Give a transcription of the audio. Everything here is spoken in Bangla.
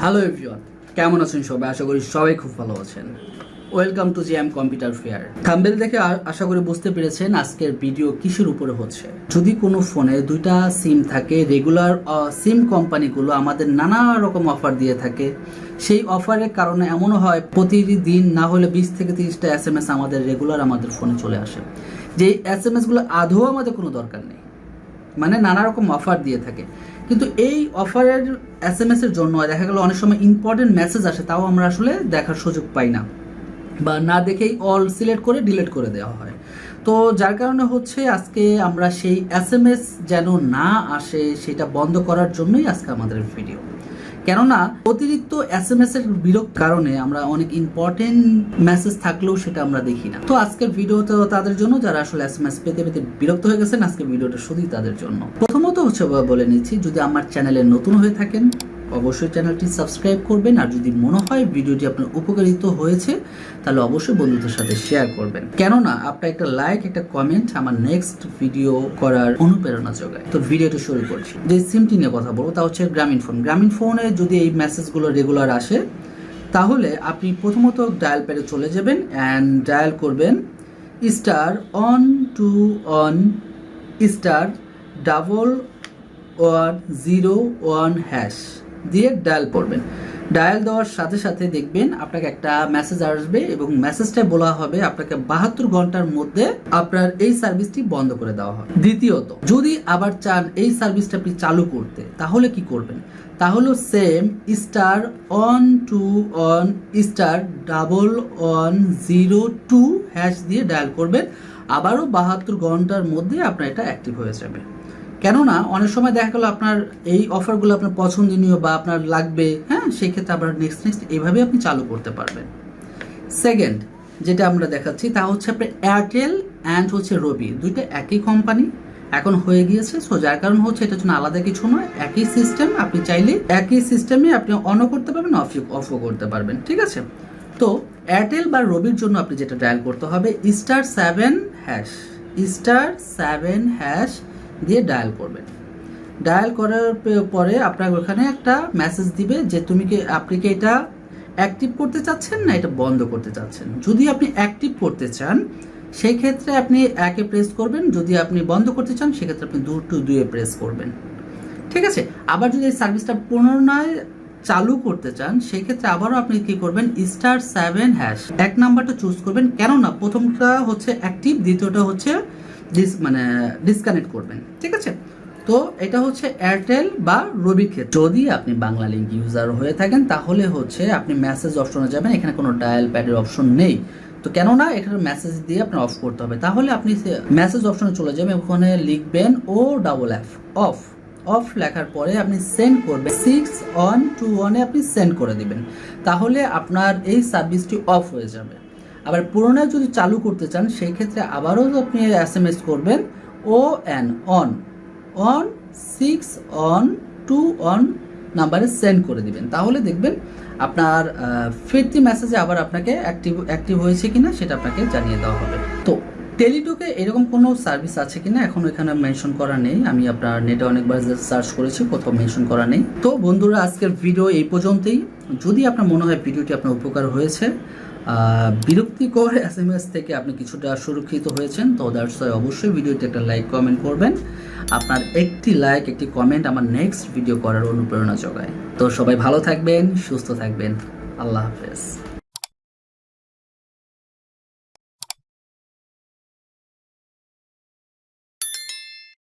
হ্যালো এভরিওয়ান, কেমন আছেন সবাই? আশা করি সবাই খুব ভালো আছেন। Welcome to GM computer fair. Thumbnail দেখে আশা করি বুঝতে পেরেছেন আজকের ভিডিও কিসের উপরে হচ্ছে। যদি কোনো ফোনে দুইটা সিম থাকে, রেগুলার সিম কোম্পানিগুলো আমাদের নানা রকম অফার দিয়ে থাকে। সেই অফারের কারণে এমনও হয় প্রতিদিন না হলে 20 থেকে 30টা এসএমএস আমাদের রেগুলার আমাদের ফোনে চলে আসে, যে এসএমএসগুলো আদৌ আমাদের কোনো দরকার নেই, মানে নানা রকম অফার দিয়ে থাকে। কিন্তু এই অফারের এসএমএস এর জন্য দেখা গেল অনেক সময় ইম্পর্টেন্ট মেসেজ আসে, তাও আমরা আসলে দেখার সুযোগ পাই না, বা না দেখেই অল সিলেক্ট করে ডিলিট করে দেওয়া হয়। তো যার কারণে হচ্ছে আজকে আমরা সেই এসএমএস যেন না আসে সেটা বন্ধ করার জন্যই আজকে আমাদের ভিডিও। কেননা অতিরিক্ত এসএমএস এর বিরক্ত কারণে আমরা অনেক ইম্পর্টেন্ট মেসেজ থাকলেও সেটা আমরা দেখি না। তো আজকের ভিডিওটা তাদের জন্য যারা আসলে এসএমএস পেতে পেতে বিরক্ত হয়ে গেছেন, আজকের ভিডিওটা শুধুই তাদের জন্য। প্রথমত হচ্ছে বলে নিচ্ছি, যদি আমার চ্যানেলে নতুন হয়ে থাকেন অবশ্যই চ্যানেলটি সাবস্ক্রাইব করবেন, আর যদি মনে হয় ভিডিওটি আপনার উপকারিত হয়েছে তাহলে অবশ্যই বন্ধুদের সাথে শেয়ার করবেন। কেননা আপনার একটা লাইক, একটা কমেন্ট আমার নেক্সট ভিডিও করার অনুপ্রেরণা যোগায়। তো ভিডিওটা শুরু করছি। যে সিমটি নিয়ে কথা বলবো তা হচ্ছে গ্রামীণ ফোন। গ্রামীণ ফোনে যদি এই মেসেজগুলো রেগুলার আসে তাহলে আপনি প্রথমত ডায়াল প্যাডে চলে যাবেন অ্যান্ড ডায়াল করবেন *121*01# দিয়ে ডায়াল করবেন। ডায়াল দেওয়ার সাথে সাথে দেখবেন আপনাকে একটা মেসেজ আসবে এবং মেসেজটা বলা হবে আপনাকে 72 ঘন্টার মধ্যে আপনার এই সার্ভিসটি বন্ধ করে দেওয়া হবে। দ্বিতীয়ত, যদি আবার চান এই সার্ভিসটা আপনি চালু করতে তাহলে কি করবেন? তাহলে সেম *121*1102# দিয়ে ডায়াল করবেন। আবারও 72 ঘন্টার মধ্যে আপনার এটা অ্যাক্টিভ হয়ে যাবে। কেননা অনেক সময় দেখা গেল আপনার এই অফারগুলো আপনার পছন্দনীয় বা আপনার লাগবে, হ্যাঁ, সেই ক্ষেত্রে আবার নেক্সট এইভাবে আপনি চালু করতে পারবেন। সেকেন্ড যেটা আমরা দেখাচ্ছি তা হচ্ছে আপনার এয়ারটেল অ্যান্ড হচ্ছে রবি, দুইটা একই কোম্পানি এখন হয়ে গিয়েছে। সো যার কারণ হচ্ছে এটার জন্য আলাদা কিছু নয়, একই সিস্টেম। আপনি চাইলে একই সিস্টেমে আপনি অনও করতে পারবেন, অফও করতে পারবেন, ঠিক আছে? তো এয়ারটেল বা রবির জন্য আপনি যেটা ডায়াল করতে হবে *7# দিয়ে ডায়াল করবেন। ডায়াল করার পরে আপনার ওখানে একটা মেসেজ দিবে যে আপনি কি এটা অ্যাক্টিভ করতে চাচ্ছেন না এটা বন্ধ করতে চাচ্ছেন। যদি আপনি অ্যাক্টিভ করতে চান সেই ক্ষেত্রে আপনি 1-এ প্রেস করবেন, যদি আপনি বন্ধ করতে চান সেক্ষেত্রে আপনি 2-এ প্রেস করবেন, ঠিক আছে? আবার যদি এই সার্ভিসটা পুনরায় চালু করতে চান সেই ক্ষেত্রে আবারও আপনি কি করবেন *7#, 1 নাম্বারটা চুজ করবেন। কেননা প্রথমটা হচ্ছে অ্যাক্টিভ, দ্বিতীয়টা হচ্ছে ডিসকানেক্ট করবেন, ঠিক আছে? তো এটা হচ্ছে এয়ারটেল বা রবির ক্ষেত্রে। যদি আপনি বাংলালিংক ইউজার হয়ে থাকেন তাহলে হচ্ছে আপনি মেসেজ অপশনে যাবেন, এখানে কোনো ডায়াল প্যাডের অপশন নেই। তো কেননা এখানে মেসেজ দিয়ে আপনার অফ করতে হবে। তাহলে আপনি মেসেজ অপশনে চলে যাবেন, ওখানে লিখবেন অফ লেখার পরে আপনি সেন্ড করবেন 6121-এ আপনি সেন্ড করে দিবেন। তাহলে আপনার এই সার্ভিসটি অফ হয়ে যাবে। আবার পুরোনায় যদি চালু করতে চান সেই ক্ষেত্রে আবারও আপনি এসএমএস করবেন on 6121 নাম্বারে সেন্ড করে দিবেন। তাহলে দেখবেন আপনার ফিরতি মেসেজে আবার আপনাকে অ্যাক্টিভ হয়েছে কিনা সেটা আপনাকে জানিয়ে দেওয়া হবে। তো টেলিটকে এরকম কোনো সার্ভিস আছে কিনা এখন এখানে মেনশন করা নেই। আমি আপনার নেটে অনেকবার সার্চ করেছি, কোথাও মেনশন করা নেই। তো বন্ধুরা আজকের ভিডিও এই পর্যন্তই। যদি আপনার মনে হয় ভিডিওটি আপনার উপকার হয়েছে, বিরক্তিকর এসএমএস থেকে আপনি কিছুটা সুরক্ষিত হয়েছেন, তো অবশ্যই ভিডিওটি একটা লাইক কমেন্ট করবেন। আপনার একটি লাইক, একটি কমেন্ট আমার নেক্সট ভিডিও করার অনুপ্রেরণা যোগায়। তো সবাই ভালো থাকবেন, সুস্থ থাকবেন। আল্লাহ হাফেজ।